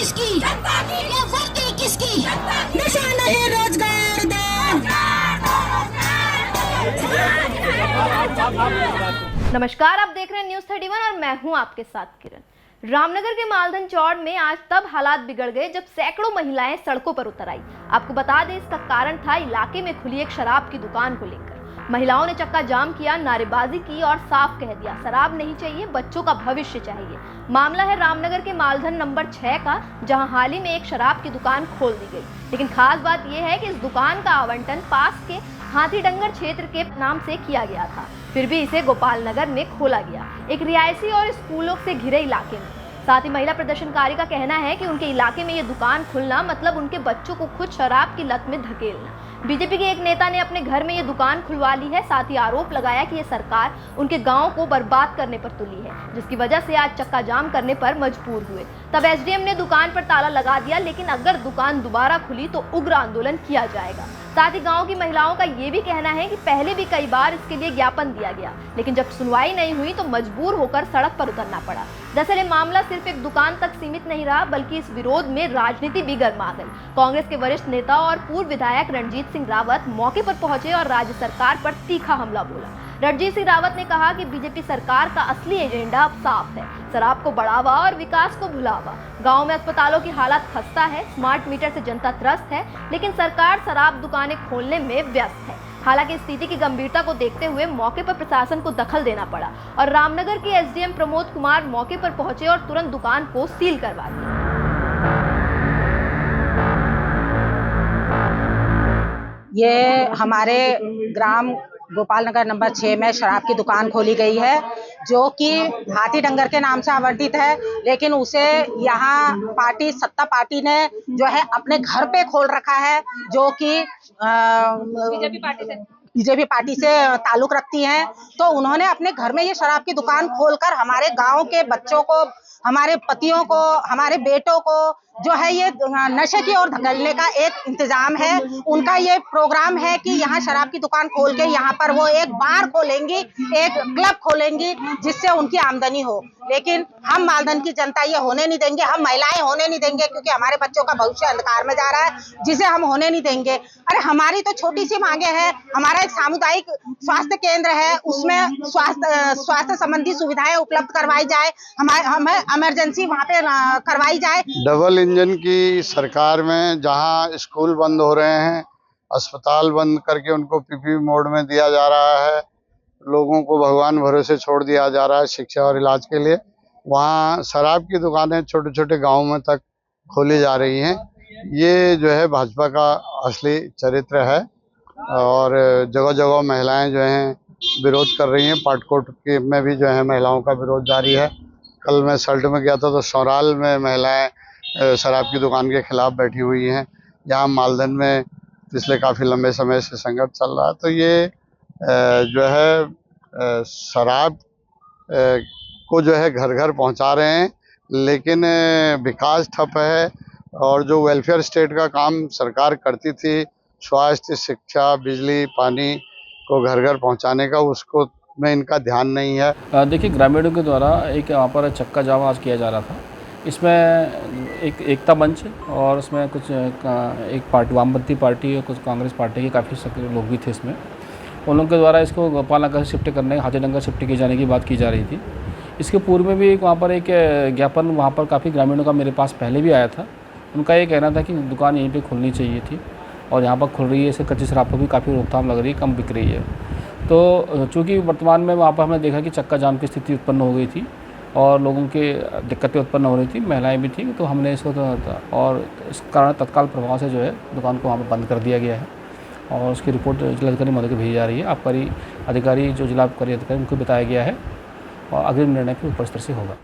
किसकी, ये वर्दी किसकी, नशा नहीं रोजगार दे। नमस्कार, आप देख रहे हैं न्यूज़ 31 और मैं हूं आपके साथ किरण। रामनगर के मालधन चौड़ में आज तब हालात बिगड़ गए जब सैकड़ों महिलाएं सड़कों पर उतर आई। आपको बता दें, इसका कारण था इलाके में खुली एक शराब की दुकान को लेकर। महिलाओं ने चक्का जाम किया, नारेबाजी की और साफ कह दिया, शराब नहीं चाहिए, बच्चों का भविष्य चाहिए। मामला है रामनगर के मालधन नंबर 6 का, जहां हाल ही में एक शराब की दुकान खोल दी गई। लेकिन खास बात यह है कि इस दुकान का आवंटन पास के हाथीडंगर क्षेत्र के नाम से किया गया था, फिर भी इसे गोपाल नगर में खोला गया, एक रिहायशी और स्कूलों से घिरे इलाके में। साथ ही महिला प्रदर्शनकारी का कहना है कि उनके इलाके में ये दुकान खुलना मतलब उनके बच्चों को खुद शराब की लत में धकेलना। बीजेपी के एक नेता ने अपने घर में ये दुकान खुलवा ली है। साथ ही आरोप लगाया कि ये सरकार उनके गांव को बर्बाद करने पर तुली है, जिसकी वजह से आज चक्का जाम करने पर मजबूर हुए। तब एसडीएम ने दुकान पर ताला लगा दिया, लेकिन अगर दुकान दोबारा खुली तो उग्र आंदोलन किया जाएगा। साथ ही गांव की महिलाओं का ये भी कहना है कि पहले भी कई बार इसके लिए ज्ञापन दिया गया, लेकिन जब सुनवाई नहीं हुई तो मजबूर होकर सड़क पर उतरना पड़ा। दरअसल ये मामला सिर्फ एक दुकान तक सीमित नहीं रहा, बल्कि इस विरोध में राजनीति भी गर्मा गई। कांग्रेस के वरिष्ठ नेता और पूर्व विधायक रणजीत सिंह रावत मौके पर पहुंचे और राज्य सरकार पर तीखा हमला बोला। रणजीत सिंह रावत ने कहा कि बीजेपी सरकार का असली एजेंडा अब साफ है, शराब को बढ़ावा और विकास को भुलावा। गांव में अस्पतालों की हालत खस्ता है, स्मार्ट मीटर से जनता त्रस्त है, लेकिन सरकार शराब दुकानें खोलने में व्यस्त है। हालांकि स्थिति की गंभीरता को देखते हुए मौके पर प्रशासन को दखल देना पड़ा और रामनगर के एसडीएम प्रमोद कुमार मौके पर पहुंचे और तुरंत दुकान को सील करवा दिया। ये हमारे ग्राम गोपाल नगर नंबर 6 में शराब की दुकान खोली गई है, जो कि हाथीडंगर के नाम से आवंटित है, लेकिन उसे यहाँ सत्ता पार्टी ने जो है अपने घर पे खोल रखा है, जो कि बीजेपी पार्टी से ताल्लुक रखती हैं। तो उन्होंने अपने घर में ये शराब की दुकान खोलकर हमारे गांव के बच्चों को, हमारे पतियों को, हमारे बेटों को जो है ये नशे की ओर धकेलने का एक इंतजाम है। उनका ये प्रोग्राम है कि यहाँ शराब की दुकान खोल के यहाँ पर वो एक बार खोलेंगी, एक क्लब खोलेंगी, जिससे उनकी आमदनी हो। लेकिन हम मालधन की जनता ये होने नहीं देंगे, हम महिलाएं होने नहीं देंगे, क्योंकि हमारे बच्चों का भविष्य अंधकार में जा रहा है, जिसे हम होने नहीं देंगे। अरे हमारी तो छोटी सी मांगे हैं। हमारा एक सामुदायिक स्वास्थ्य केंद्र है, उसमें स्वास्थ्य संबंधी सुविधाएं उपलब्ध करवाई जाए, हमें इमरजेंसी वहाँ पे करवाई जाए। डबल इंजन की सरकार में जहां स्कूल बंद हो रहे हैं, अस्पताल बंद करके उनको पीपीपी मोड में दिया जा रहा है, लोगों को भगवान भरोसे छोड़ दिया जा रहा है शिक्षा और इलाज के लिए, वहां शराब की दुकानें छोटे छोटे गांवों में तक खोली जा रही हैं। ये जो है भाजपा का असली चरित्र है और जगह जगह महिलाएं जो हैं विरोध कर रही हैं। पाटकोट के में भी जो है महिलाओं का विरोध जारी है। कल मैं सल्ट में गया था तो सौराल में महिलाएं शराब की दुकान के खिलाफ बैठी हुई हैं। यहाँ मालधन में पिछले काफ़ी लंबे समय से संघर्ष चल रहा है। तो ये जो है शराब को जो है घर घर पहुँचा रहे हैं, लेकिन विकास ठप है। और जो वेलफेयर स्टेट का काम सरकार करती थी, स्वास्थ्य, शिक्षा, बिजली, पानी को घर घर पहुँचाने का, उसको में इनका ध्यान नहीं है। देखिए, ग्रामीणों के द्वारा एक यहाँ पर चक्का जाम आज किया जा रहा था। इसमें एक एकता मंच और उसमें कुछ एक पार्टी, वामपंथी पार्टी और कुछ कांग्रेस पार्टी के काफ़ी सक्रिय लोग भी थे इसमें। उन लोगों के द्वारा इसको गोपाल नगर शिफ्ट करने, हाथीडंगर शिफ्ट किए जाने की बात की जा रही थी। इसके पूर्व में भी एक वहाँ पर एक ज्ञापन वहाँ पर काफ़ी ग्रामीणों का मेरे पास पहले भी आया था। उनका ये कहना था कि दुकान यहीं पर खुलनी चाहिए थी और यहाँ पर खुल रही है, इससे कच्ची शराब पर भी काफ़ी रोकथाम लग रही है, कम बिक रही है। तो चूँकि वर्तमान में वहाँ पर हमने देखा कि चक्का जाम की स्थिति उत्पन्न हो गई थी और लोगों की दिक्कतें उत्पन्न हो रही थी, महिलाएं भी थी, तो हमने इसको और इस कारण तत्काल प्रभाव से जो है दुकान को वहाँ पर बंद कर दिया गया है और उसकी रिपोर्ट जिलाधिकारी महोदय को भेजी जा रही है। आबकारी अधिकारी जो जिला आबकारी अधिकारी उनको बताया गया है और अग्रिम निर्णय फिर ऊपर स्तर से होगा।